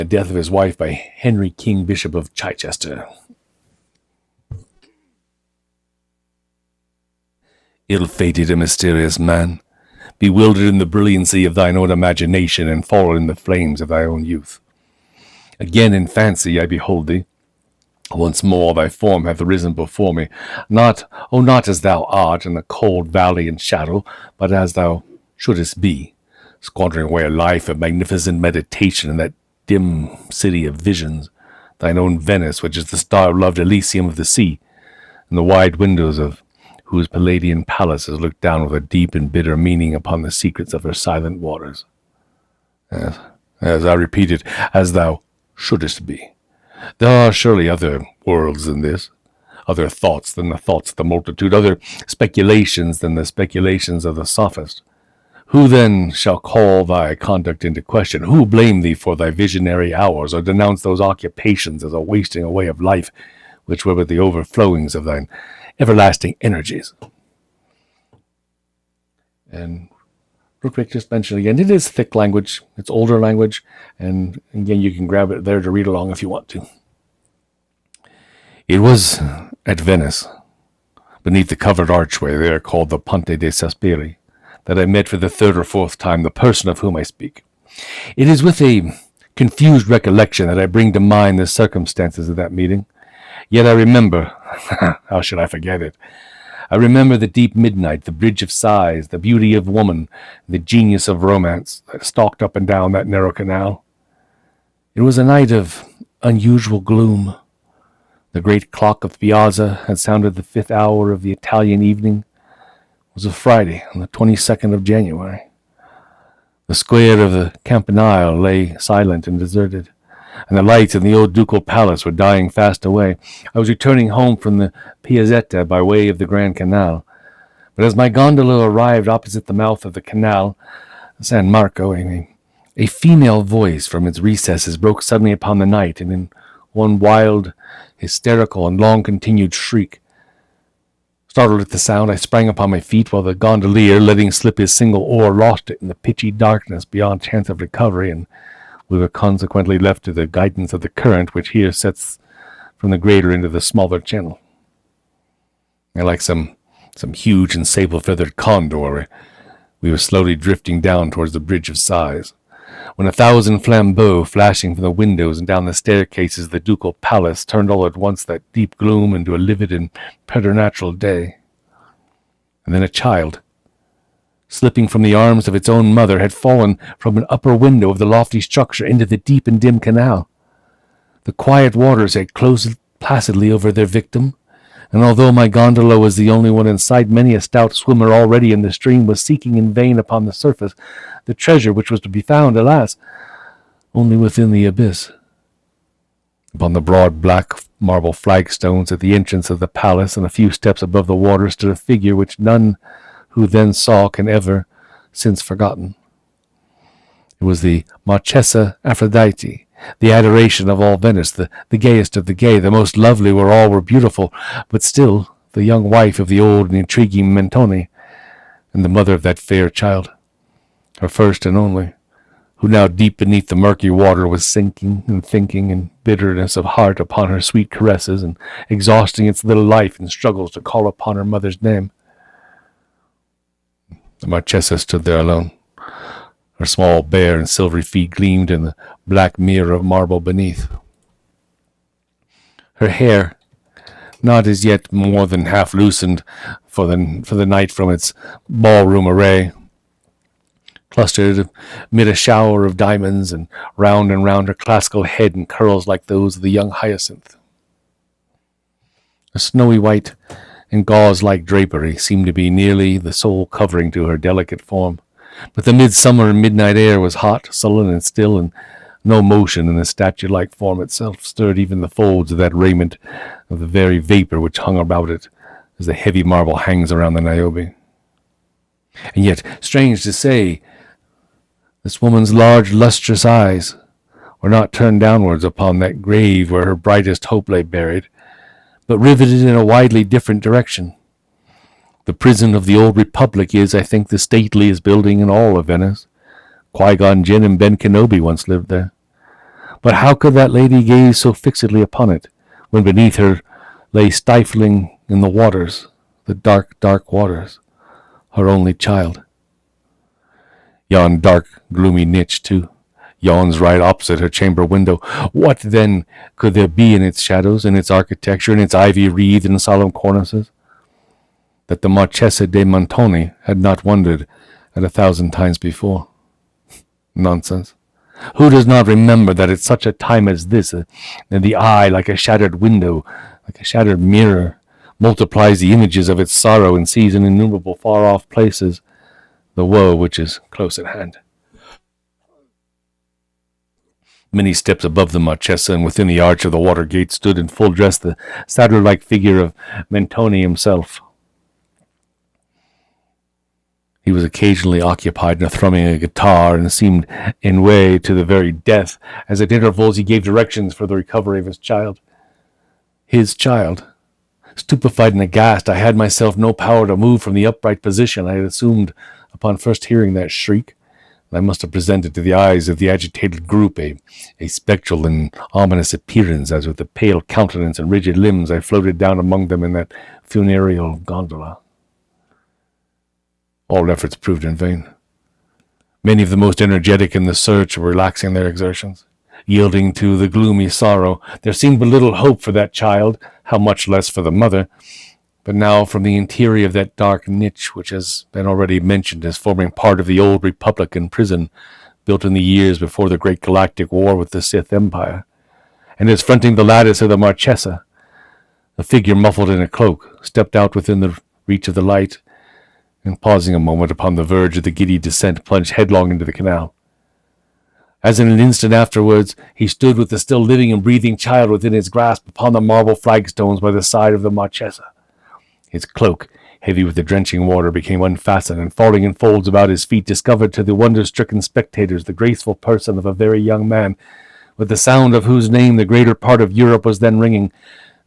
The death of his wife by Henry King, Bishop of Chichester. Ill-fated and mysterious man, bewildered in the brilliancy of thine own imagination and fallen in the flames of thy own youth. Again in fancy I behold thee. Once more thy form hath risen before me, not as thou art in the cold valley and shadow, but as thou shouldest be, squandering away a life of magnificent meditation in that dim city of visions, thine own Venice, which is the star-loved Elysium of the sea, and the wide windows of whose Palladian palaces look down with a deep and bitter meaning upon the secrets of her silent waters. As I repeated, as thou shouldest be. There are surely other worlds than this, other thoughts than the thoughts of the multitude, other speculations than the speculations of the sophist. Who then shall call thy conduct into question? Who blame thee for thy visionary hours, or denounce those occupations as a wasting away of life, which were but the overflowings of thine everlasting energies? And Rukvik just mentioned again, it is thick language, it's older language, and again you can grab it there to read along if you want to. It was at Venice, beneath the covered archway there called the Ponte dei Sospiri, that I met for the third or fourth time the person of whom I speak. It is with a confused recollection that I bring to mind the circumstances of that meeting. Yet I remember, how should I forget it? I remember the deep midnight, the bridge of sighs, the beauty of woman, the genius of romance that stalked up and down that narrow canal. It was a night of unusual gloom. The great clock of Piazza had sounded the 5th hour of the Italian evening. It was a Friday on the 22nd of January. The square of the Campanile lay silent and deserted, and the lights in the old ducal palace were dying fast away. I was returning home from the Piazzetta by way of the Grand Canal, but as my gondola arrived opposite the mouth of the canal, San Marco, a female voice from its recesses broke suddenly upon the night, and in one wild, hysterical, and long-continued shriek. Startled at the sound, I sprang upon my feet, while the gondolier, letting slip his single oar, lost it in the pitchy darkness beyond chance of recovery, and we were consequently left to the guidance of the current, which here sets from the greater into the smaller channel. And like some huge and sable-feathered condor, we were slowly drifting down towards the Bridge of Sighs, when 1,000 flambeaux flashing from the windows and down the staircases of the ducal palace turned all at once that deep gloom into a livid and preternatural day. And then a child, slipping from the arms of its own mother, had fallen from an upper window of the lofty structure into the deep and dim canal. The quiet waters had closed placidly over their victim, and although my gondola was the only one in sight, many a stout swimmer already in the stream was seeking in vain upon the surface the treasure which was to be found, alas, only within the abyss. Upon the broad black marble flagstones at the entrance of the palace, and a few steps above the water, stood a figure which none who then saw can ever since forgotten. It was the Marchesa Aphrodite, the adoration of all Venice, the gayest of the gay, the most lovely where all were beautiful, but still the young wife of the old and intriguing Mentoni, and the mother of that fair child, her first and only, who now deep beneath the murky water was sinking and thinking in bitterness of heart upon her sweet caresses, and exhausting its little life in struggles to call upon her mother's name. The Marchesa stood there alone. Her small, bare, and silvery feet gleamed in the black mirror of marble beneath. Her hair, not as yet more than half loosened for the night from its ballroom array, clustered amid a shower of diamonds, and round her classical head in curls like those of the young hyacinth. A snowy white and gauze-like drapery seemed to be nearly the sole covering to her delicate form. But the midsummer and midnight air was hot, sullen, and still, and no motion in the statue-like form itself stirred even the folds of that raiment of the very vapor which hung about it, as the heavy marble hangs around the Niobe. And yet, strange to say, this woman's large, lustrous eyes were not turned downwards upon that grave where her brightest hope lay buried, but riveted in a widely different direction. The prison of the old republic is, I think, the stateliest building in all of Venice. Qui-Gon Jinn and Ben Kenobi once lived there. But how could that lady gaze so fixedly upon it, when beneath her lay stifling in the waters, the dark, dark waters, her only child? Yon dark, gloomy niche, too, yawns right opposite her chamber window. What, then, could there be in its shadows, in its architecture, in its ivy-wreathed and solemn cornices, that the Marchesa de Montoni had not wondered at 1,000 times before? Nonsense. Who does not remember that at such a time as this, the eye, like a shattered window, like a shattered mirror, multiplies the images of its sorrow and sees in innumerable far-off places the woe which is close at hand? Many steps above the Marchesa and within the arch of the water gate stood in full dress the satyr-like figure of Mentoni himself. He was occasionally occupied in thrumming a guitar and seemed in way to the very death, as at intervals he gave directions for the recovery of his child. His child. Stupefied and aghast, I had myself no power to move from the upright position I had assumed upon first hearing that shriek, and I must have presented to the eyes of the agitated group a spectral and ominous appearance, as with a pale countenance and rigid limbs I floated down among them in that funereal gondola. All efforts proved in vain. Many of the most energetic in the search were relaxing their exertions, yielding to the gloomy sorrow. There seemed but little hope for that child, how much less for the mother. But now, from the interior of that dark niche, which has been already mentioned as forming part of the old Republican prison, built in the years before the great galactic war with the Sith Empire, and as fronting the lattice of the Marchesa, a figure muffled in a cloak stepped out within the reach of the light, and pausing a moment upon the verge of the giddy descent, plunged headlong into the canal. As in an instant afterwards, he stood with the still living and breathing child within his grasp upon the marble flagstones by the side of the Marchesa. His cloak, heavy with the drenching water, became unfastened, and falling in folds about his feet, discovered to the wonder-stricken spectators the graceful person of a very young man, with the sound of whose name the greater part of Europe was then ringing.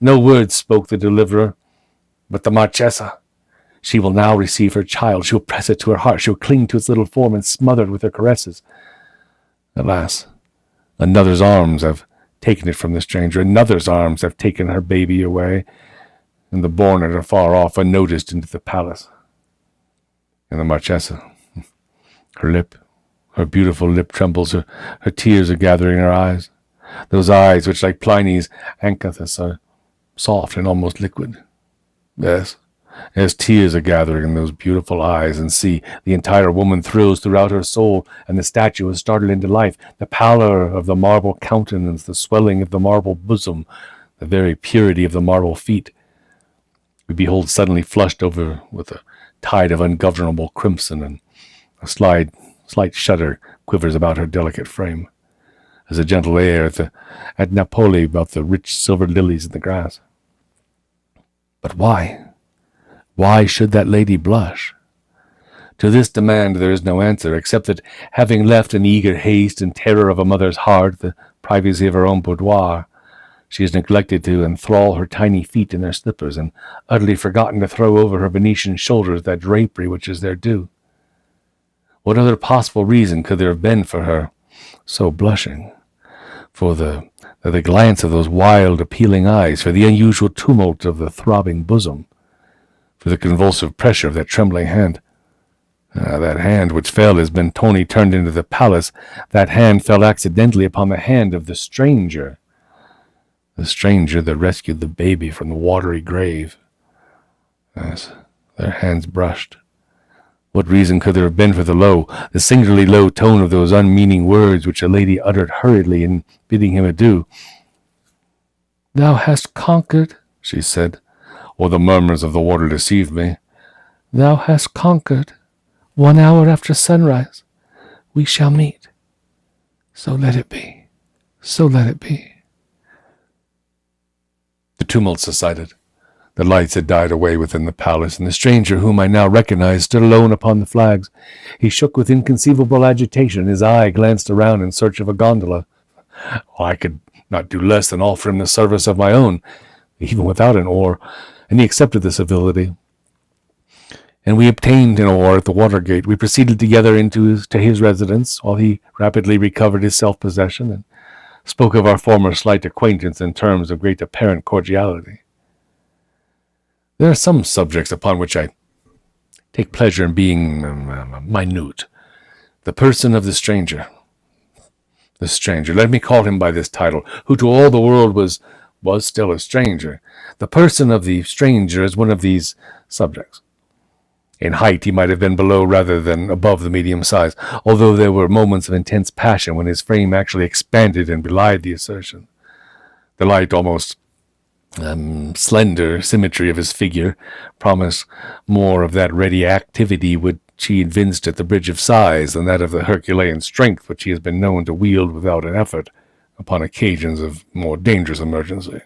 No words spoke the deliverer, but the Marchesa. She will now receive her child. She will press it to her heart. She will cling to its little form and smother it with her caresses. Alas, another's arms have taken it from the stranger. Another's arms have taken her baby away, and the born are far off, unnoticed, into the palace. And the Marchesa, her beautiful lip trembles. Her tears are gathering in her eyes. Those eyes which, like Pliny's Ancanthus, are soft and almost liquid. Yes, as tears are gathering in those beautiful eyes, and see, the entire woman thrills throughout her soul, and the statue is startled into life. The pallor of the marble countenance, the swelling of the marble bosom, the very purity of the marble feet, we behold suddenly flushed over with a tide of ungovernable crimson, and a slight shudder quivers about her delicate frame, as a gentle air at Napoli about the rich silver lilies in the grass. But why? Why should that lady blush? To this demand there is no answer, except that, having left in eager haste and terror of a mother's heart the privacy of her own boudoir, she has neglected to enthrall her tiny feet in their slippers, and utterly forgotten to throw over her Venetian shoulders that drapery which is their due. What other possible reason could there have been for her so blushing? For the glance of those wild, appealing eyes, for the unusual tumult of the throbbing bosom, for the convulsive pressure of that trembling hand. That hand which fell as Mentoni turned into the palace, that hand fell accidentally upon the hand of the stranger that rescued the baby from the watery grave. Yes, their hands brushed. What reason could there have been for the singularly low tone of those unmeaning words which a lady uttered hurriedly in bidding him adieu? "Thou hast conquered," she said, or the murmurs of the water deceived me. "Thou hast conquered. 1 hour after sunrise, we shall meet. So let it be. So let it be." The tumult subsided. The lights had died away within the palace, and the stranger, whom I now recognized, stood alone upon the flags. He shook with inconceivable agitation. His eye glanced around in search of a gondola. I could not do less than offer him the service of my own, even without an oar, and he accepted the civility. And we obtained an oar at the water gate. We proceeded together to his residence, while he rapidly recovered his self-possession, and spoke of our former slight acquaintance in terms of great apparent cordiality. There are some subjects upon which I take pleasure in being minute. The person of the stranger. The stranger, let me call him by this title, who to all the world was still a stranger. The person of the stranger is one of these subjects. In height, he might have been below rather than above the medium size, although there were moments of intense passion when his frame actually expanded and belied the assertion. The light, almost slender symmetry of his figure promised more of that ready activity which he evinced at the Bridge of Sighs than that of the Herculean strength which he has been known to wield without an effort upon occasions of more dangerous emergency.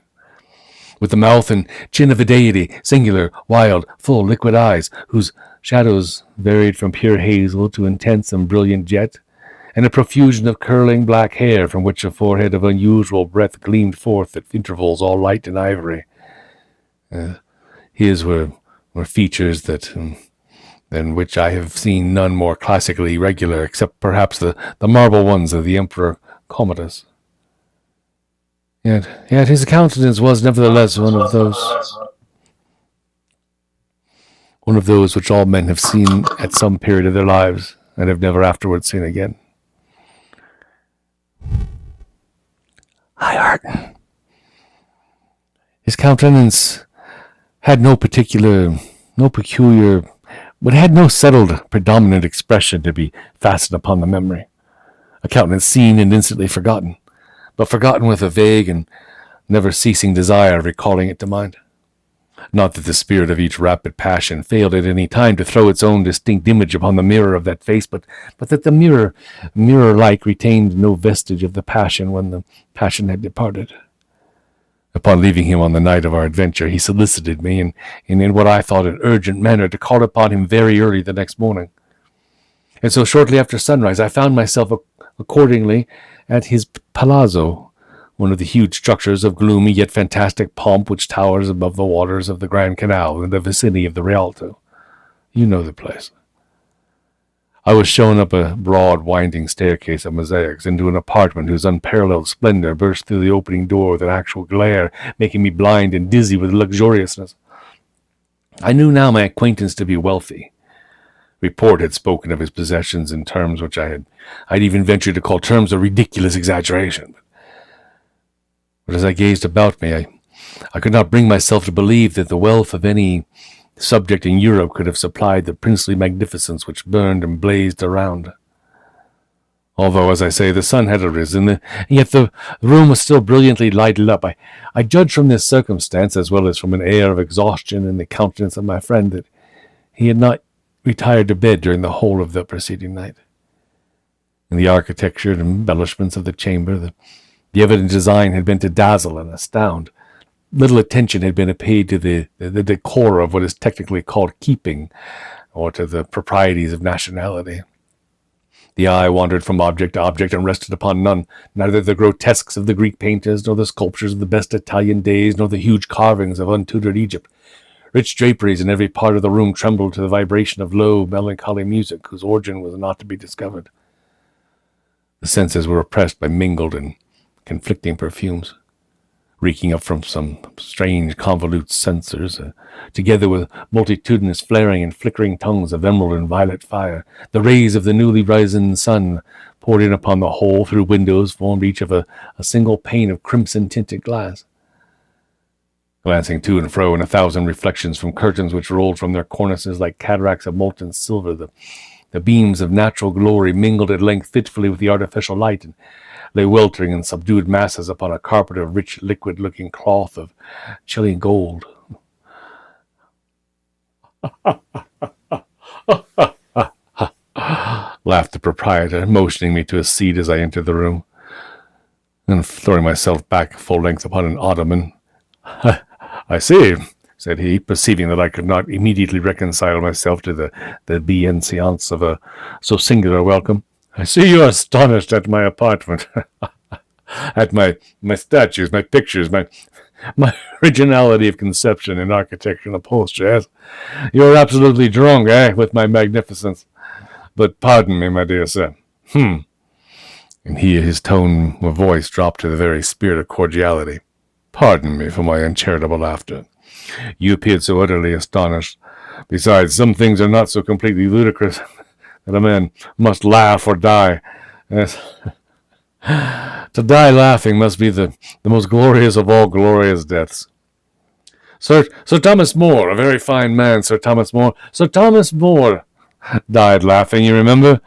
With the mouth and chin of a deity, singular, wild, full, liquid eyes, whose shadows varied from pure hazel to intense and brilliant jet, and a profusion of curling black hair from which a forehead of unusual breadth gleamed forth at intervals all light and ivory. His were features than which I have seen none more classically regular, except perhaps the marble ones of the Emperor Commodus. Yet his countenance was nevertheless one of those which all men have seen at some period of their lives and have never afterwards seen again. High art. His countenance had no peculiar, but had no settled, predominant expression to be fastened upon the memory. A countenance seen and instantly forgotten, but forgotten with a vague and never-ceasing desire of recalling it to mind. Not that the spirit of each rapid passion failed at any time to throw its own distinct image upon the mirror of that face, but that the mirror-like retained no vestige of the passion when the passion had departed. Upon leaving him on the night of our adventure, he solicited me, and in what I thought an urgent manner, to call upon him very early the next morning. And so shortly after sunrise, I found myself accordingly at his palazzo, one of the huge structures of gloomy yet fantastic pomp which towers above the waters of the Grand Canal in the vicinity of the Rialto. You know the place. I was shown up a broad, winding staircase of mosaics into an apartment whose unparalleled splendor burst through the opening door with an actual glare, making me blind and dizzy with luxuriousness. I knew now my acquaintance to be wealthy. Report had spoken of his possessions in terms which I'd even ventured to call terms of ridiculous exaggeration. But as I gazed about me, I could not bring myself to believe that the wealth of any subject in Europe could have supplied the princely magnificence which burned and blazed around. Although, as I say, the sun had arisen, and yet the room was still brilliantly lighted up, I judged from this circumstance, as well as from an air of exhaustion in the countenance of my friend, that he had not retired to bed during the whole of the preceding night. In the architecture and embellishments of the chamber, the evident design had been to dazzle and astound. Little attention had been paid to the decor of what is technically called keeping, or to the proprieties of nationality. The eye wandered from object to object and rested upon none, neither the grotesques of the Greek painters, nor the sculptures of the best Italian days, nor the huge carvings of untutored Egypt. Rich draperies in every part of the room trembled to the vibration of low, melancholy music, whose origin was not to be discovered. The senses were oppressed by mingled and conflicting perfumes, reeking up from some strange convolute censers, together with multitudinous flaring and flickering tongues of emerald and violet fire. The rays of the newly risen sun poured in upon the whole through windows formed each of a single pane of crimson-tinted glass. Glancing to and fro in 1,000 reflections from curtains which rolled from their cornices like cataracts of molten silver, the beams of natural glory mingled at length fitfully with the artificial light, and lay weltering in subdued masses upon a carpet of rich, liquid-looking cloth of Chilean gold. Laughed the proprietor, motioning me to a seat as I entered the room, and throwing myself back full length upon an ottoman. "I see," said he, perceiving that I could not immediately reconcile myself to the bienséance of so singular welcome. "I see you are astonished at my apartment, at my statues, my pictures, my originality of conception in architecture and upholstery. Yes, you are absolutely drunk, with my magnificence. But pardon me, my dear sir. And his tone of voice dropped to the very spirit of cordiality. Pardon me for my uncharitable laughter. You appeared so utterly astonished. Besides, some things are not so completely ludicrous that a man must laugh or die. Yes. To die laughing must be the most glorious of all glorious deaths. Sir Thomas More, a very fine man, Sir Thomas More. Sir Thomas More died laughing, you remember?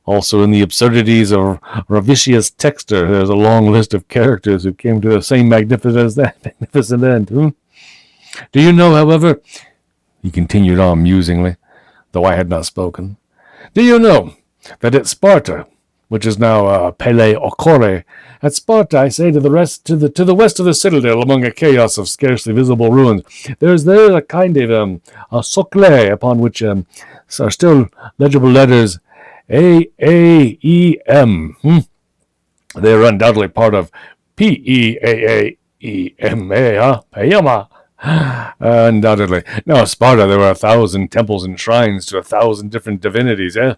Also in the absurdities of Ravicious Texter, there's a long list of characters who came to the same magnificent end. Do you know, however, he continued on musingly, though I had not spoken, do you know that at Sparta, which is now Pele Ocore, at Sparta, I say, to the west of the citadel, among a chaos of scarcely visible ruins, there's there a kind of a socle upon which are still legible letters AAEM. They are undoubtedly part of PEAAEMA, Payama. Undoubtedly. Now, at Sparta, there were 1,000 temples and shrines to 1,000 different divinities, eh?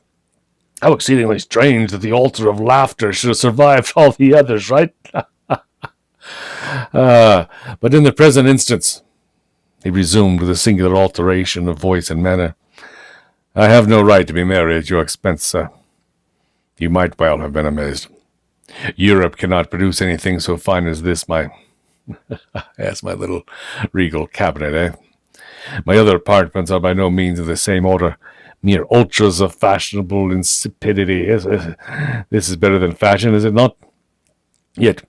How exceedingly strange that the altar of laughter should have survived all the others, right? But in the present instance, he resumed with a singular alteration of voice and manner, I have no right to be merry at your expense, sir. You might well have been amazed. Europe cannot produce anything so fine as this, my little regal cabinet, eh? My other apartments are by no means of the same order, mere ultras of fashionable insipidity. This is better than fashion, is it not? Yet,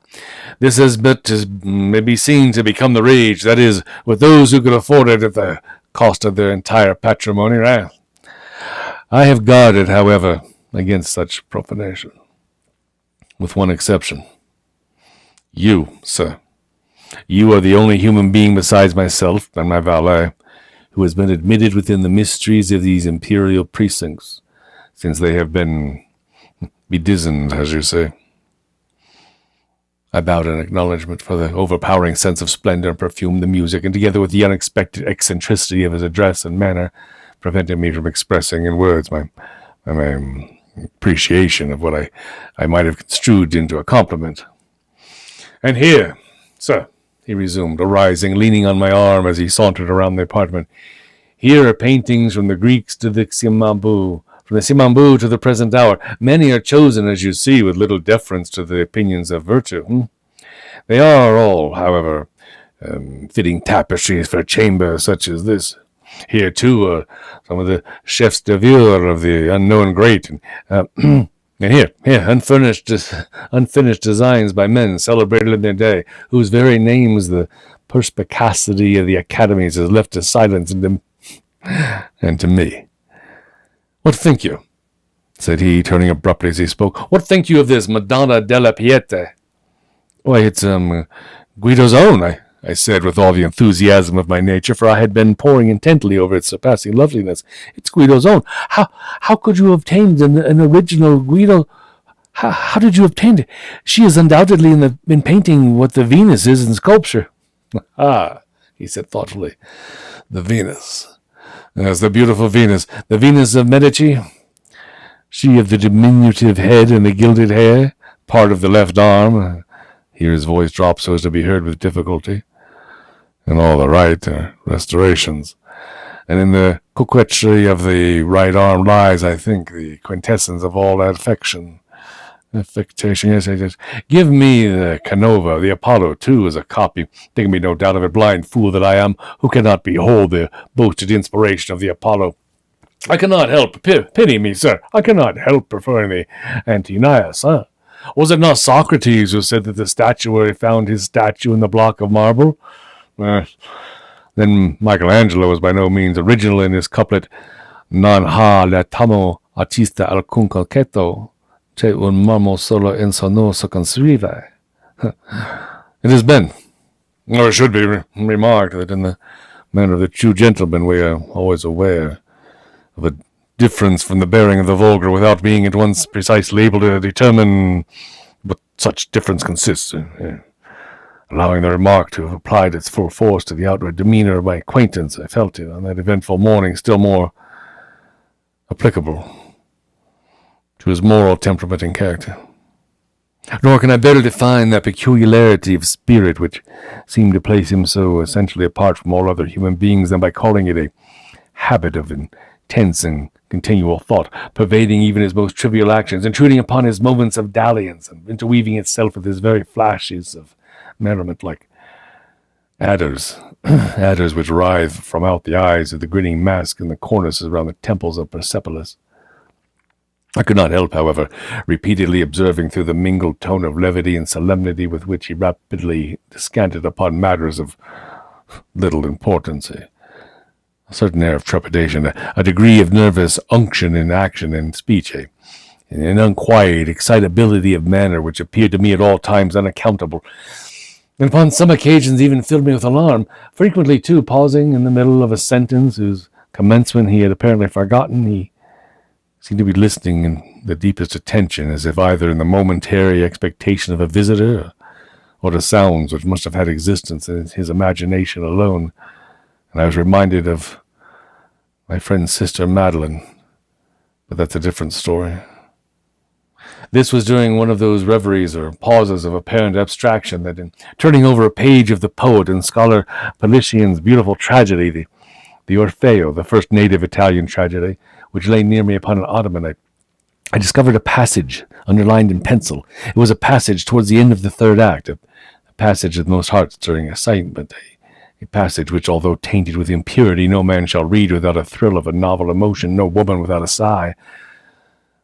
this has but may be seen to become the rage, that is, with those who could afford it at the cost of their entire patrimony, right? I have guarded, however, against such profanation, with one exception. You, sir. You are the only human being besides myself and my valet who has been admitted within the mysteries of these imperial precincts, since they have been bedizened, as you say. I bowed in acknowledgment for the overpowering sense of splendor and perfume, the music, and together with the unexpected eccentricity of his address and manner, prevented me from expressing in words my appreciation of what I might have construed into a compliment. And here, sir, he resumed, arising, leaning on my arm as he sauntered around the apartment, here are paintings from the Greeks to the Cimabue, from the Cimabue to the present hour. Many are chosen, as you see, with little deference to the opinions of virtue. They are all, however, fitting tapestries for a chamber such as this. Here, too, are some of the chefs d'oeuvre of the unknown great, and here, unfinished designs by men celebrated in their day, whose very names the perspicacity of the academies has left to silence and to me. What think you? Said he, turning abruptly as he spoke. What think you of this Madonna della Pieta? Why, it's Guido's own, I said with all the enthusiasm of my nature, for I had been poring intently over its surpassing loveliness. It's Guido's own. How could you obtain an original Guido? How did you obtain it? She is undoubtedly in painting what the Venus is in sculpture. He said thoughtfully. The Venus. Yes, the beautiful Venus. The Venus of Medici. She of the diminutive head and the gilded hair, part of the left arm. Here his voice dropped so as to be heard with difficulty. And all the right restorations. And in the coquetry of the right arm lies, I think, the quintessence of all affectation. Yes. Give me the Canova, the Apollo, too, as a copy. There can be no doubt of it, blind fool that I am, who cannot behold the boasted inspiration of the Apollo. I cannot help, pity me, sir, I cannot help preferring the Antinias, Was it not Socrates who said that the statuary found his statue in the block of marble? Then Michelangelo was by no means original in his couplet, Non ha latamo artista alcun concetto, che un marmo solo insonoso construive. It has been, or it should be remarked, that in the manner of the true gentleman we are always aware of a difference from the bearing of the vulgar without being at once precisely able to determine what such difference consists in. Allowing the remark to have applied its full force to the outward demeanor of my acquaintance, I felt it on that eventful morning still more applicable to his moral temperament and character. Nor can I better define that peculiarity of spirit which seemed to place him so essentially apart from all other human beings than by calling it a habit of intense and continual thought, pervading even his most trivial actions, intruding upon his moments of dalliance, and interweaving itself with his very flashes of merriment, like adders, adders which writhe from out the eyes of the grinning mask in the cornices around the temples of Persepolis. I could not help, however, repeatedly observing through the mingled tone of levity and solemnity with which he rapidly descanted upon matters of little importance, a certain air of trepidation, a degree of nervous unction in action and speech, an unquiet excitability of manner which appeared to me at all times unaccountable, and upon some occasions even filled me with alarm, frequently, too, pausing in the middle of a sentence whose commencement he had apparently forgotten. He seemed to be listening in the deepest attention, as if either in the momentary expectation of a visitor, or to sounds which must have had existence in his imagination alone. And I was reminded of my friend's sister Madeline, but that's a different story. This was during one of those reveries or pauses of apparent abstraction that, in turning over a page of the poet and scholar Politian's beautiful tragedy, the Orfeo, the first native Italian tragedy, which lay near me upon an ottoman, I discovered a passage underlined in pencil. It was a passage towards the end of the third act, a passage of the most heart-stirring excitement, a passage which, although tainted with impurity, no man shall read without a thrill of a novel emotion, no woman without a sigh.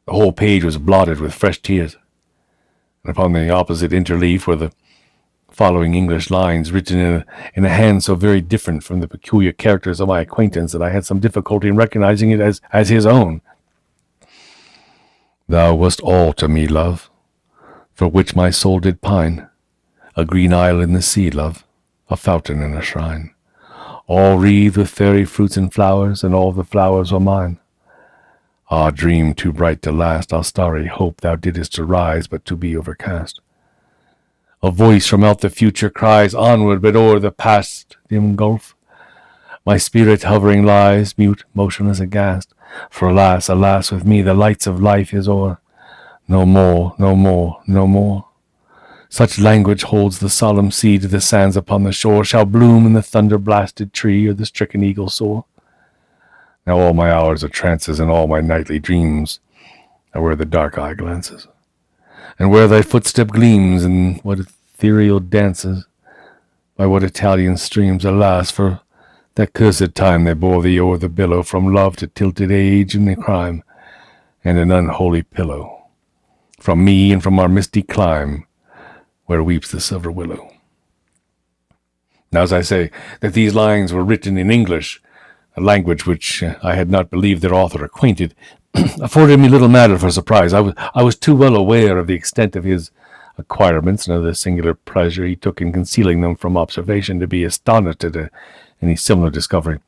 The whole page was blotted with fresh tears, and upon the opposite interleaf were the following English lines, written in a hand so very different from the peculiar characters of my acquaintance that I had some difficulty in recognizing it as his own. Thou wast all to me, love, for which my soul did pine, a green isle in the sea, love, a fountain and a shrine, all wreathed with fairy fruits and flowers, and all the flowers were mine. Ah, dream too bright to last, ah, starry hope, thou didst arise, but to be overcast. A voice from out the future cries, onward, but o'er the past dim gulf my spirit hovering lies, mute, motionless, aghast. For alas, alas, with me the lights of life is o'er. No more, no more, no more. Such language holds the solemn seed of the sands upon the shore, shall bloom in the thunder-blasted tree or the stricken eagle soar. Now all my hours are trances, and all my nightly dreams are where the dark eye glances, and where thy footstep gleams, and what ethereal dances, by what Italian streams, alas, for that cursed time they bore thee o'er the billow, from love to tilted age and the crime, and an unholy pillow, from me and from our misty clime, where weeps the silver willow. Now, as I say, that these lines were written in English, a language which I had not believed their author acquainted, afforded me little matter for surprise. I was too well aware of the extent of his acquirements and of the singular pleasure he took in concealing them from observation to be astonished at any similar discovery.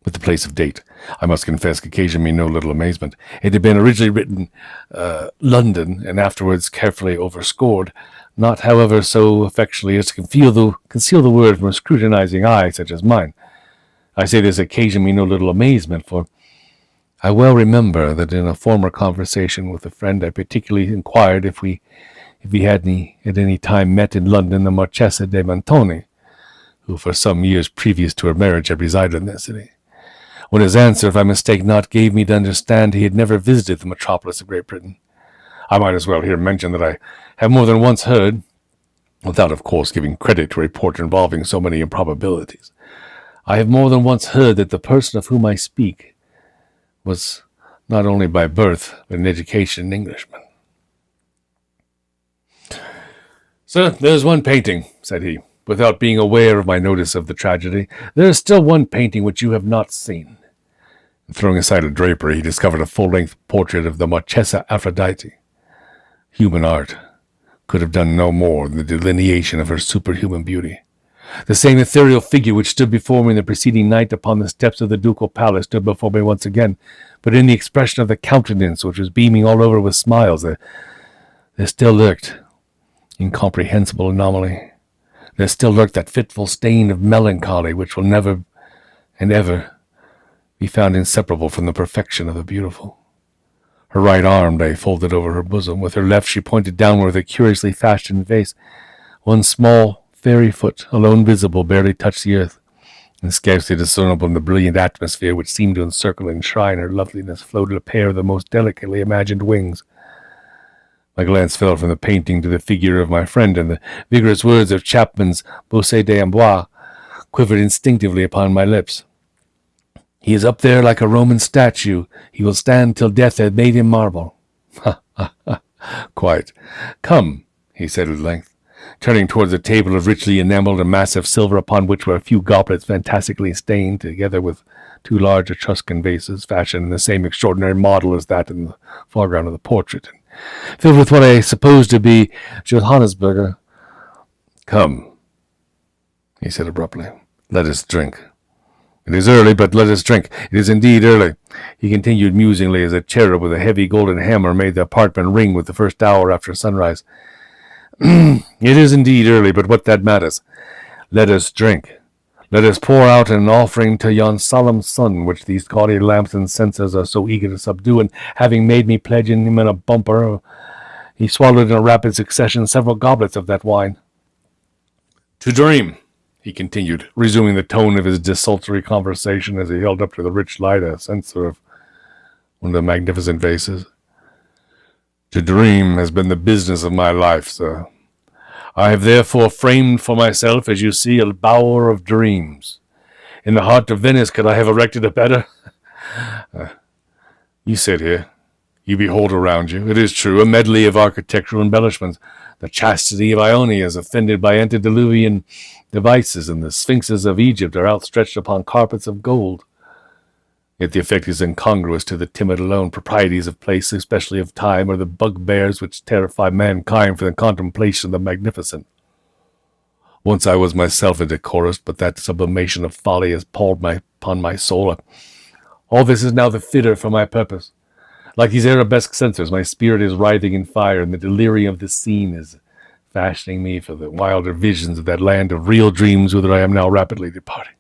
But the place of date, I must confess, occasioned me no little amazement. It had been originally written London, and afterwards carefully overscored, not, however, so effectually as to conceal the word from a scrutinizing eye such as mine. I say this occasioned me no little amazement, for I well remember that in a former conversation with a friend I particularly inquired if he had at any time met in London the Marchesa de Montoni, who for some years previous to her marriage had resided in that city, when his answer, if I mistake not, gave me to understand he had never visited the metropolis of Great Britain. I might as well here mention that I have more than once heard, without of course giving credit to a report involving so many improbabilities, I have more than once heard that the person of whom I speak was not only by birth, but in education an Englishman. Sir, there's one painting, said he, without being aware of my notice of the tragedy. There is still one painting which you have not seen. And throwing aside a drapery, he discovered a full-length portrait of the Marchesa Aphrodite. Human art could have done no more than the delineation of her superhuman beauty. The same ethereal figure which stood before me the preceding night upon the steps of the ducal palace stood before me once again, but in the expression of the countenance which was beaming all over with smiles, there still lurked incomprehensible anomaly. There still lurked that fitful stain of melancholy which will never and ever be found inseparable from the perfection of the beautiful. Her right arm lay folded over her bosom. With her left she pointed downward with a curiously fashioned vase. One small fairy foot, alone visible, barely touched the earth, and scarcely discernible in the brilliant atmosphere which seemed to encircle and enshrine her loveliness, floated a pair of the most delicately imagined wings. My glance fell from the painting to the figure of my friend, and the vigorous words of Chapman's Bosset d'Amboise quivered instinctively upon my lips. He is up there like a Roman statue. He will stand till death had made him marble. Ha, ha, ha. Quite. Come, he said at length, turning towards a table of richly enameled and massive silver upon which were a few goblets fantastically stained, together with 2 large Etruscan vases, fashioned in the same extraordinary model as that in the foreground of the portrait, and filled with what I supposed to be Johannesburger. Come, he said abruptly. Let us drink. It is early, but let us drink. It is indeed early, he continued musingly as a cherub with a heavy golden hammer made the apartment ring with the first hour after sunrise. It is indeed early, but what that matters? Let us drink. Let us pour out an offering to yon solemn sun, which these gaudy lamps and censers are so eager to subdue, and having made me pledge him in a bumper, he swallowed in a rapid succession several goblets of that wine. To dream, he continued, resuming the tone of his desultory conversation as he held up to the rich light a censer of one of the magnificent vases. To dream has been the business of my life, sir. I have therefore framed for myself, as you see, a bower of dreams. In the heart of Venice could I have erected a better? You sit here. You behold around you, it is true, a medley of architectural embellishments. The chastity of Ionia is offended by antediluvian devices, and the sphinxes of Egypt are outstretched upon carpets of gold. Yet the effect is incongruous to the timid alone. Proprieties of place, especially of time, are the bugbears which terrify mankind for the contemplation of the magnificent. Once I was myself indecorous, but that sublimation of folly has palled upon my soul. All this is now the fitter for my purpose. Like these arabesque censers, my spirit is writhing in fire, and the delirium of this scene is fashioning me for the wilder visions of that land of real dreams whither I am now rapidly departing.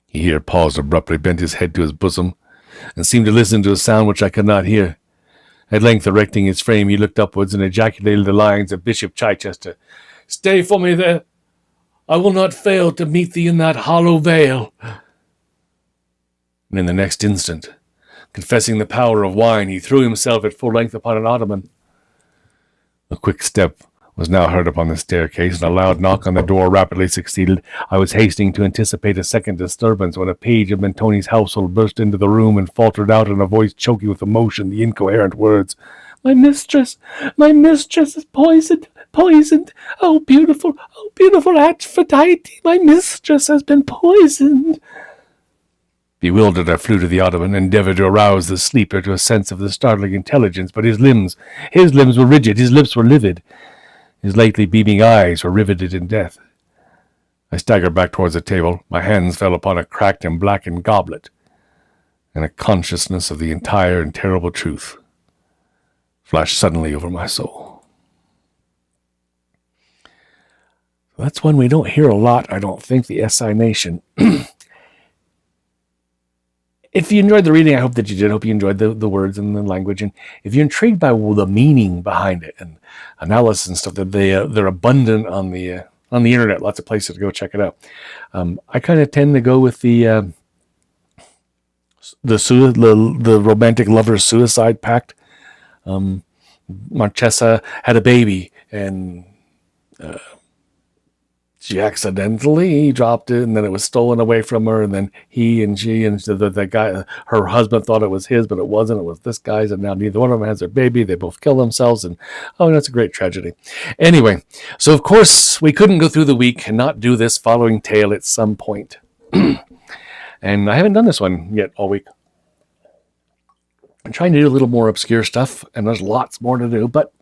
He here paused abruptly, bent his head to his bosom, and seemed to listen to a sound which I could not hear. At length, erecting his frame, he looked upwards and ejaculated the lines of Bishop Chichester. Stay for me there. I will not fail to meet thee in that hollow vale. And in the next instant, confessing the power of wine, he threw himself at full length upon an ottoman. A quick step was now heard upon the staircase, and a loud knock on the door rapidly succeeded. I was hastening to anticipate a second disturbance when a page of Mentoni's household burst into the room and faltered out in a voice choking with emotion the incoherent words, my mistress is poisoned. Oh, beautiful Aphrodite, my mistress has been poisoned. Bewildered, I flew to the ottoman, and endeavored to arouse the sleeper to a sense of the startling intelligence, but his limbs were rigid, his lips were livid. His lately beaming eyes were riveted in death. I staggered back towards the table. My hands fell upon a cracked and blackened goblet, and a consciousness of the entire and terrible truth flashed suddenly over my soul. That's one we don't hear a lot, I don't think, the Assignation. If you enjoyed the reading, I hope that you did. I hope you enjoyed the words and the language. And if you're intrigued by the meaning behind it and analysis and stuff, they're abundant on the internet. Lots of places to go check it out. I kind of tend to go with the romantic lovers suicide pact. Marchesa had a baby, and she accidentally dropped it, and then it was stolen away from her, and then he and she and the guy, her husband, thought it was his, but it wasn't. It was this guy's, and now neither one of them has their baby. They both kill themselves, and that's a great tragedy. Anyway, so of course we couldn't go through the week and not do this following tale at some point. And I haven't done this one yet all week. I'm trying to do a little more obscure stuff, and there's lots more to do, but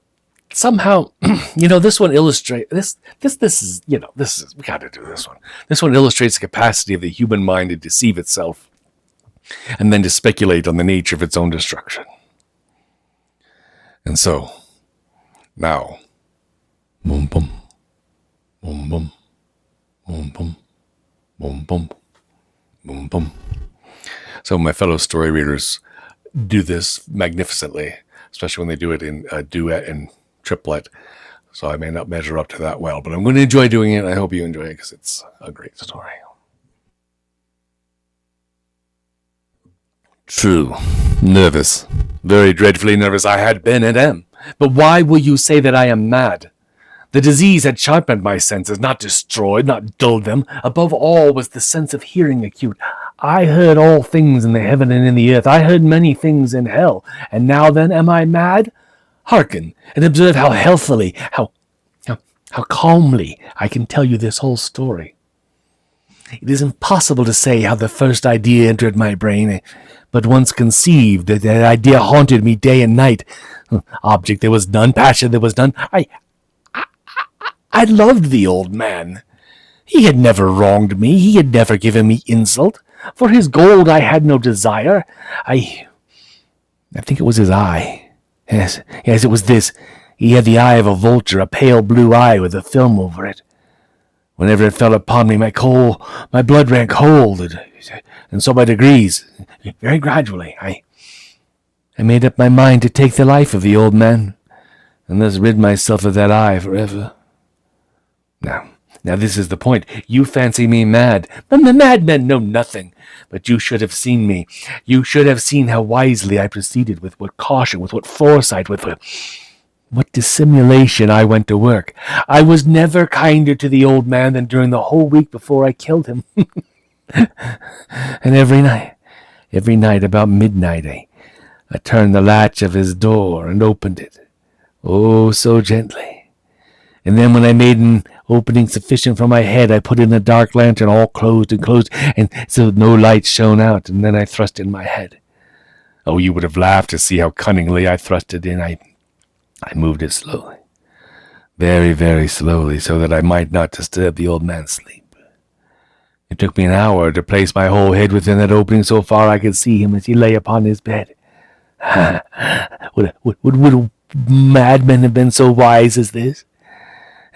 somehow, this one illustrates this is we got to do this one. This one illustrates the capacity of the human mind to deceive itself and then to speculate on the nature of its own destruction. And so, now, boom, boom, boom, boom, boom, boom, boom, boom, boom, boom. So, my fellow story readers, do this magnificently, especially when they do it in duet and triplet. So I may not measure up to that well, but I'm going to enjoy doing it. I hope you enjoy it because it's a great story. True. Nervous. Very dreadfully nervous I had been and am. But why will you say that I am mad? The disease had sharpened my senses, not destroyed, not dulled them. Above all was the sense of hearing acute. I heard all things in the heaven and in the earth. I heard many things in hell. And now then, am I mad? Hearken, and observe how healthily, how calmly I can tell you this whole story. It is impossible to say how the first idea entered my brain, but once conceived, that idea haunted me day and night. Object there was none, passion there was none. I loved the old man. He had never wronged me. He had never given me insult. For his gold I had no desire. I think it was his eye. Yes, it was this. He had the eye of a vulture, a pale blue eye with a film over it. Whenever it fell upon me, my blood ran cold, and so by degrees, very gradually, I made up my mind to take the life of the old man, and thus rid myself of that eye forever. Now this is the point. You fancy me mad. But the madmen know nothing. But you should have seen me. You should have seen how wisely I proceeded, with what caution, with what foresight, with what dissimulation I went to work. I was never kinder to the old man than during the whole week before I killed him. And every night about midnight, I turned the latch of his door and opened it. Oh, so gently. And then when I made an opening sufficient for my head, I put in a dark lantern, all closed, and so no light shone out, and then I thrust in my head. Oh, you would have laughed to see how cunningly I thrust it in. I moved it slowly, very, very slowly, so that I might not disturb the old man's sleep. It took me an hour to place my whole head within that opening so far I could see him as he lay upon his bed. Would madmen have been so wise as this?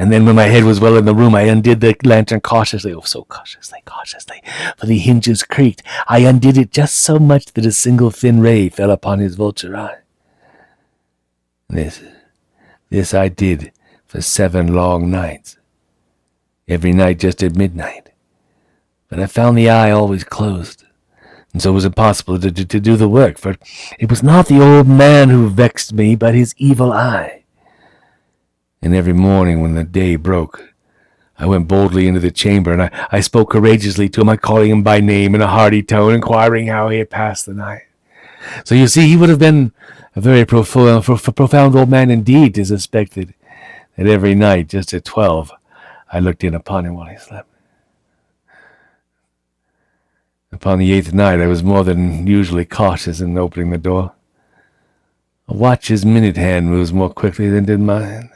And then when my head was well in the room, I undid the lantern cautiously, so cautiously, for the hinges creaked. I undid it just so much that a single thin ray fell upon his vulture eye. This I did for 7 long nights, every night just at midnight. But I found the eye always closed, and so it was impossible to do the work, for it was not the old man who vexed me, but his evil eye. And every morning when the day broke, I went boldly into the chamber, and I spoke courageously to him, calling him by name in a hearty tone, inquiring how he had passed the night. So you see, he would have been a very profound old man indeed to suspect that every night, just at 12, I looked in upon him while he slept. Upon the 8th night, I was more than usually cautious in opening the door. A watch's minute hand moves more quickly than did mine.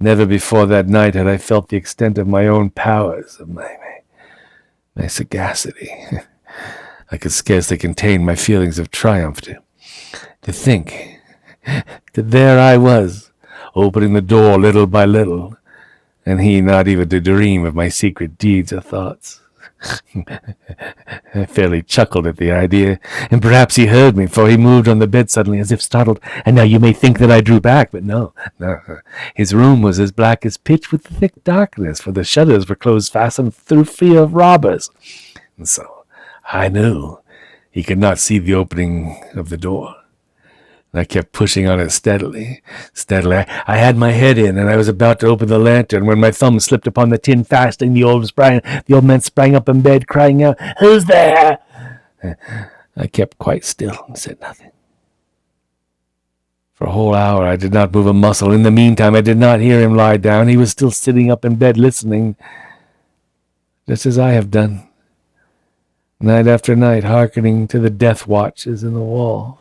Never before that night had I felt the extent of my own powers, of my sagacity. I could scarcely contain my feelings of triumph to think that there I was, opening the door little by little, and he not even to dream of my secret deeds or thoughts. I fairly chuckled at the idea, and perhaps he heard me, for he moved on the bed suddenly as if startled, and now you may think that I drew back, but no. His room was as black as pitch with thick darkness, for the shutters were closed fastened through fear of robbers. And so I knew he could not see the opening of the door. And I kept pushing on it steadily. I had my head in, and I was about to open the lantern when my thumb slipped upon the tin fastening. The old man sprang up in bed, crying out, "Who's there?" I kept quite still and said nothing. For a whole hour I did not move a muscle. In the meantime I did not hear him lie down. He was still sitting up in bed listening, just as I have done, night after night, hearkening to the death watches in the wall.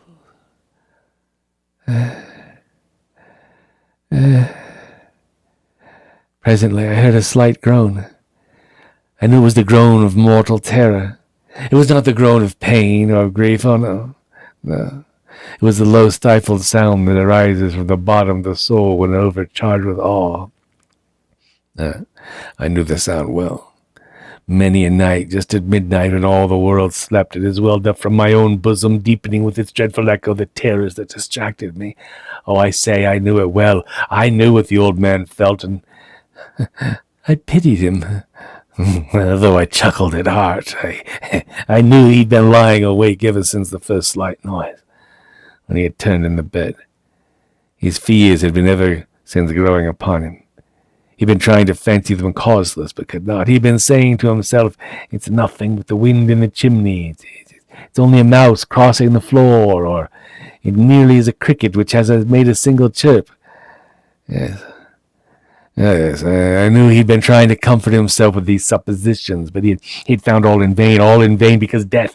Presently I heard a slight groan. I knew it was the groan of mortal terror. It was not the groan of pain or grief, oh no. It was the low stifled sound that arises from the bottom of the soul when overcharged with awe. I knew the sound well, Many a night, just at midnight, when all the world slept, it has welled up from my own bosom, deepening with its dreadful echo the terrors that distracted me. Oh, I say, I knew it well. I knew what the old man felt, and I pitied him. Though I chuckled at heart, I knew he'd been lying awake ever since the first slight noise, when he had turned in the bed. His fears had been ever since growing upon him. He'd been trying to fancy them causeless, but could not. He'd been saying to himself, "It's nothing but the wind in the chimney. It's only a mouse crossing the floor, or it merely is a cricket which has made a single chirp." Yes, I knew he'd been trying to comfort himself with these suppositions, but he'd found all in vain, because death,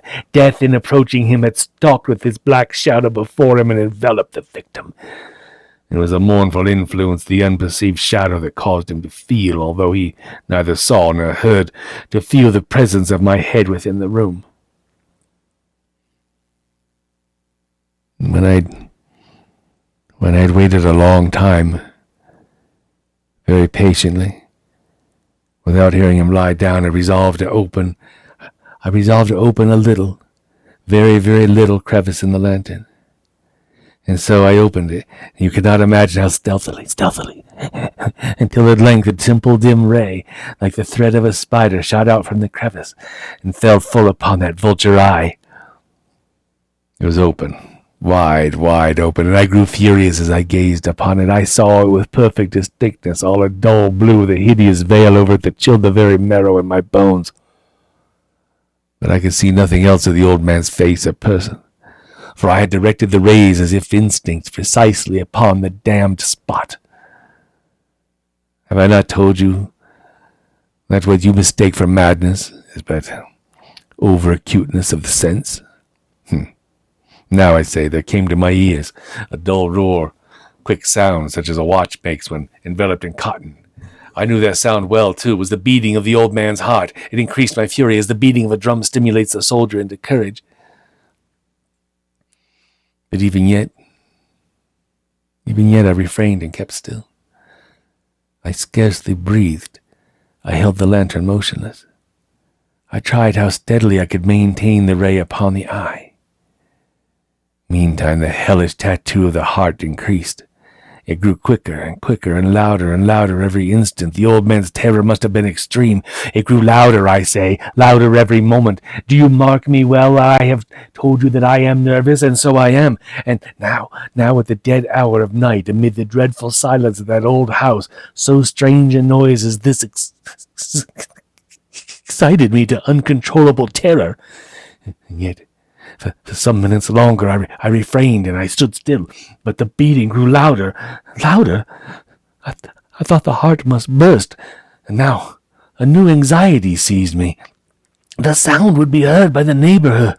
in approaching him, had stalked with his black shadow before him and enveloped the victim. It was a mournful influence, the unperceived shadow, that caused him to feel, although he neither saw nor heard, to feel the presence of my head within the room. When I'd waited a long time, very patiently, without hearing him lie down, I resolved to open a little, very, very little crevice in the lantern. And so I opened it, and you could not imagine how stealthily, until at length a simple dim ray, like the thread of a spider, shot out from the crevice, and fell full upon that vulture eye. It was open, wide open, and I grew furious as I gazed upon it. I saw it with perfect distinctness, all a dull blue, with a hideous veil over it that chilled the very marrow in my bones. But I could see nothing else of the old man's face or person, for I had directed the rays as if instinct precisely upon the damned spot. Have I not told you that what you mistake for madness is but over-acuteness of the sense? Now, I say, there came to my ears a dull roar, quick sound such as a watch makes when enveloped in cotton. I knew that sound well, too. It was the beating of the old man's heart. It increased my fury as the beating of a drum stimulates a soldier into courage. But even yet I refrained and kept still. I scarcely breathed. I held the lantern motionless. I tried how steadily I could maintain the ray upon the eye. Meantime, the hellish tattoo of the heart increased. It grew quicker and louder every instant. The old man's terror must have been extreme. It grew louder, I say, louder every moment. Do you mark me well? I have told you that I am nervous, and so I am. And now at the dead hour of night, amid the dreadful silence of that old house, so strange a noise as this excited me to uncontrollable terror. And yet, for some minutes longer I refrained, and I stood still, but the beating grew louder. I thought the heart must burst, and now a new anxiety seized me. The sound would be heard by the neighborhood.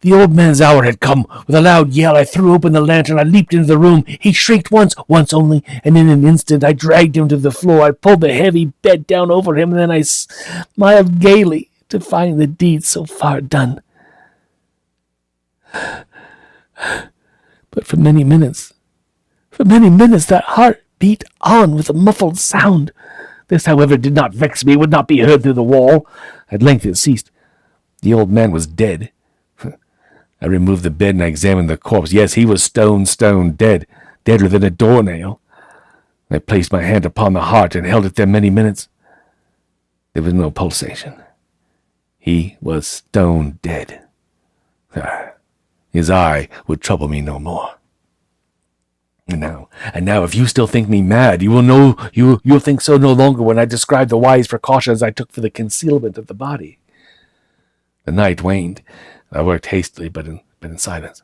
The old man's hour had come. With a loud yell, I threw open the lantern. I leaped into the room. He shrieked once only, and in an instant I dragged him to the floor. I pulled the heavy bed down over him, and then I smiled gaily to find the deed so far done. But for many minutes that heart beat on with a muffled sound. This, however, did not vex me. It would not be heard through the wall. At length it ceased. The old man was dead. I removed the bed and I examined the corpse. Yes, he was stone dead, deader than a doornail. I placed my hand upon the heart and held it there many minutes. There was no pulsation. He was stone dead. His eye would trouble me no more. And now, if you still think me mad, you'll think so no longer when I describe the wise precautions I took for the concealment of the body. The night waned. I worked hastily, but in silence.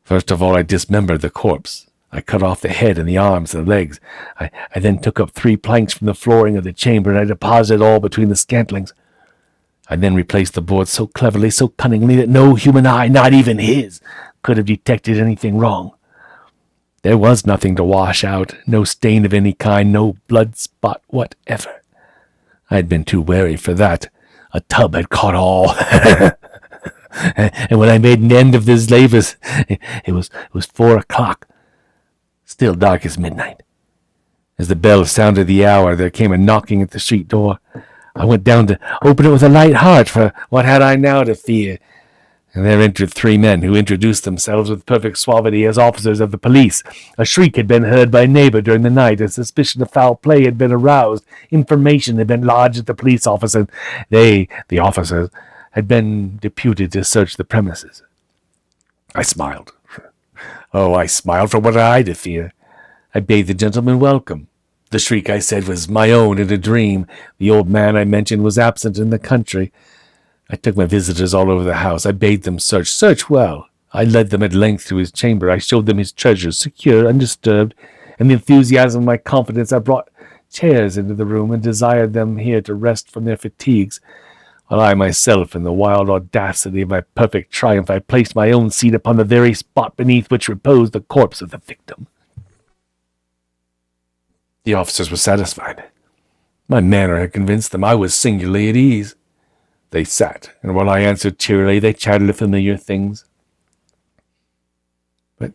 First of all, I dismembered the corpse. I cut off the head and the arms and the legs. I then took up 3 planks from the flooring of the chamber, and I deposited all between the scantlings. I then replaced the boards so cleverly, so cunningly, that no human eye, not even his, could have detected anything wrong. There was nothing to wash out, no stain of any kind, no blood spot whatever. I had been too wary for that. A tub had caught all. And when I made an end of this labors, it was 4 o'clock, still dark as midnight. As the bell sounded the hour, there came a knocking at the street door. I went down to open it with a light heart, for what had I now to fear? And there entered 3 men who introduced themselves with perfect suavity as officers of the police. A shriek had been heard by a neighbor during the night. A suspicion of foul play had been aroused. Information had been lodged at the police office, and they, the officers, had been deputed to search the premises. I smiled. Oh, I smiled, for what had I to fear? I bade the gentleman welcome. The shriek, I said, was my own in a dream. The old man I mentioned was absent in the country. I took my visitors all over the house. I bade them search well. I led them at length to his chamber. I showed them his treasures, secure, undisturbed. In the enthusiasm of my confidence, I brought chairs into the room and desired them here to rest from their fatigues, while I myself, in the wild audacity of my perfect triumph, I placed my own seat upon the very spot beneath which reposed the corpse of the victim. The officers were satisfied. My manner had convinced them I was singularly at ease. They sat, and while I answered cheerily, they chatted of familiar things. But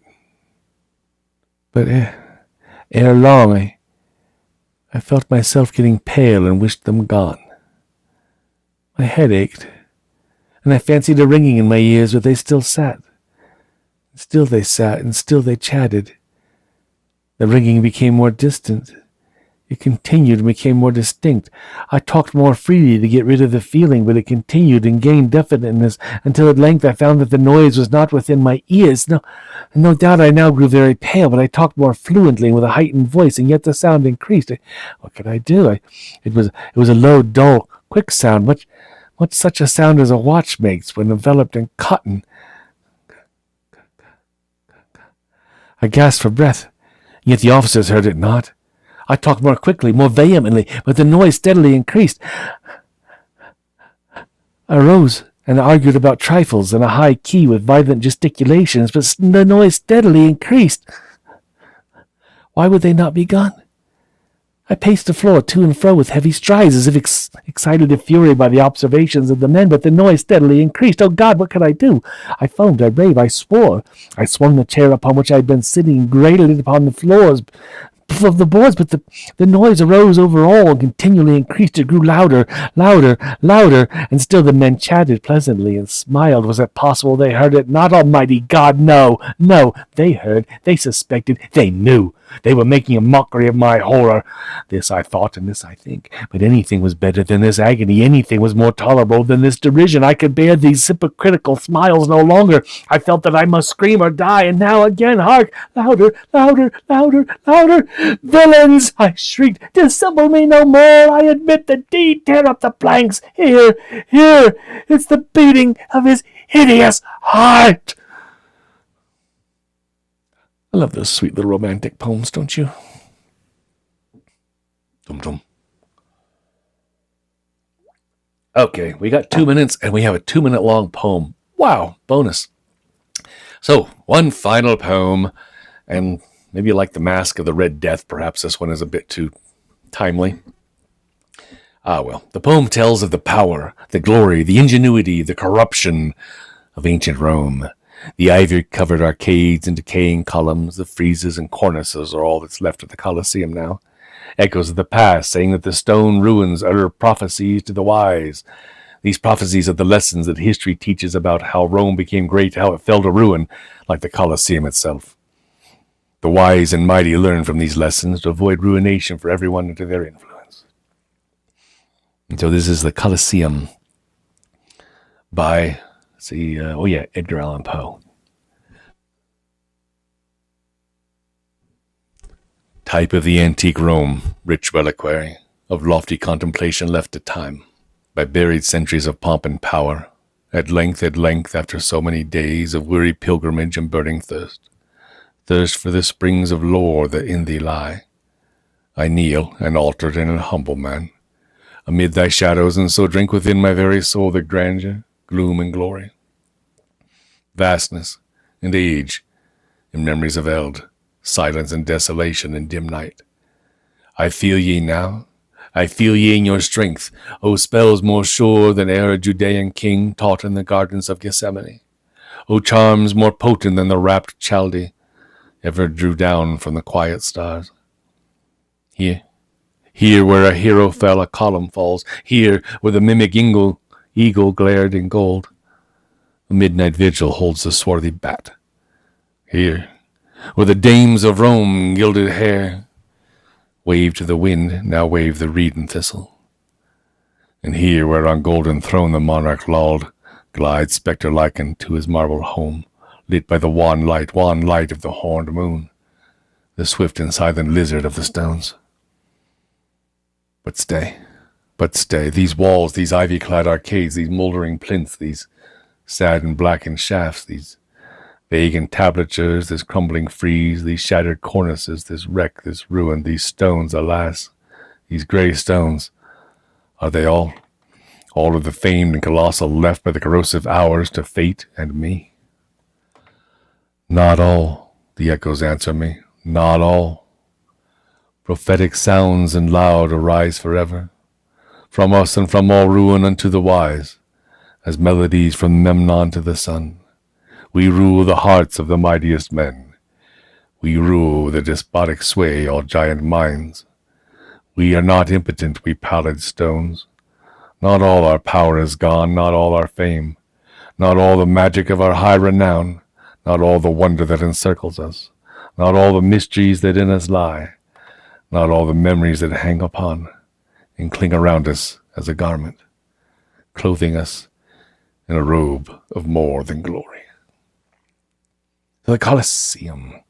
ere long, I felt myself getting pale and wished them gone. My head ached, and I fancied a ringing in my ears, but they still sat. And still they sat, and still they chatted. The ringing became more distant. It continued and became more distinct. I talked more freely to get rid of the feeling, but it continued and gained definiteness until at length I found that the noise was not within my ears. No doubt I now grew very pale, but I talked more fluently and with a heightened voice, and yet the sound increased. What could I do? It was a low, dull, quick sound, much such a sound as a watch makes when enveloped in cotton. I gasped for breath, yet the officers heard it not. I talked more quickly, more vehemently, but the noise steadily increased. I rose and argued about trifles in a high key with violent gesticulations, but the noise steadily increased. Why would they not be gone? I paced the floor to and fro with heavy strides, as if excited to fury by the observations of the men, but the noise steadily increased. Oh, God, what could I do? I foamed, I raved, I swore. I swung the chair upon which I had been sitting, grated it upon the floors of the boards, but the noise arose over all and continually increased. It grew louder, and still the men chatted pleasantly and smiled. Was it possible they heard it? Not, Almighty God, no. They heard, they suspected, they knew. They were making a mockery of my horror. This I thought, and this I think. But anything was better than this agony. Anything was more tolerable than this derision. I could bear these hypocritical smiles no longer. I felt that I must scream or die, and now again, hark! Louder! Villains! I shrieked. Dissemble me no more! I admit the deed! Tear up the planks! Here! It's the beating of his hideous heart! I love those sweet little romantic poems, don't you? Dum-dum. Okay, we got 2 minutes, and we have a 2-minute long poem. Wow, bonus. So, one final poem, and maybe you like The Mask of the Red Death. Perhaps this one is a bit too timely. The poem tells of the power, the glory, the ingenuity, the corruption of ancient Rome. The ivy-covered arcades and decaying columns, the friezes and cornices are all that's left of the Coliseum now. Echoes of the past, saying that the stone ruins utter prophecies to the wise. These prophecies are the lessons that history teaches about how Rome became great, how it fell to ruin, like the Coliseum itself. The wise and mighty learn from these lessons to avoid ruination for everyone under their influence. And so this is the Coliseum by... Edgar Allan Poe. Type of the antique Rome, rich reliquary, of lofty contemplation left to time, by buried centuries of pomp and power, at length, after so many days of weary pilgrimage and burning thirst for the springs of lore that in thee lie, I kneel, an altered and an humble man, amid thy shadows, and so drink within my very soul the grandeur, gloom, and glory, vastness, and age, and memories of eld, silence and desolation and dim night. I feel ye now, I feel ye in your strength, O spells more sure than e'er a Judean king taught in the gardens of Gethsemane, O charms more potent than the rapt Chaldee ever drew down from the quiet stars. Here Here where a hero fell, a column falls. Here where the mimic eagle glared in gold, a midnight vigil holds the swarthy bat. Here where the dames of Rome, gilded hair, wave to the wind, now wave the reed and thistle. And here where on golden throne the monarch lolled, glides spectre-like into his marble home, lit by the wan light of the horned moon, the swift and silent lizard of the stones. But stay, these walls, these ivy-clad arcades, these mouldering plinths, these sad and blackened shafts, these vague entablatures, this crumbling frieze, these shattered cornices, this wreck, this ruin, these stones, alas, these grey stones, are they all of the famed and colossal left by the corrosive hours to fate and me? Not all, the echoes answer me, not all. Prophetic sounds and loud arise forever, from us and from all ruin unto the wise, as melodies from Memnon to the sun. We rule the hearts of the mightiest men. We rule with a despotic sway all giant minds. We are not impotent, we pallid stones. Not all our power is gone, not all our fame, not all the magic of our high renown, not all the wonder that encircles us, not all the mysteries that in us lie, not all the memories that hang upon and cling around us as a garment, clothing us in a robe of more than glory. The Coliseum.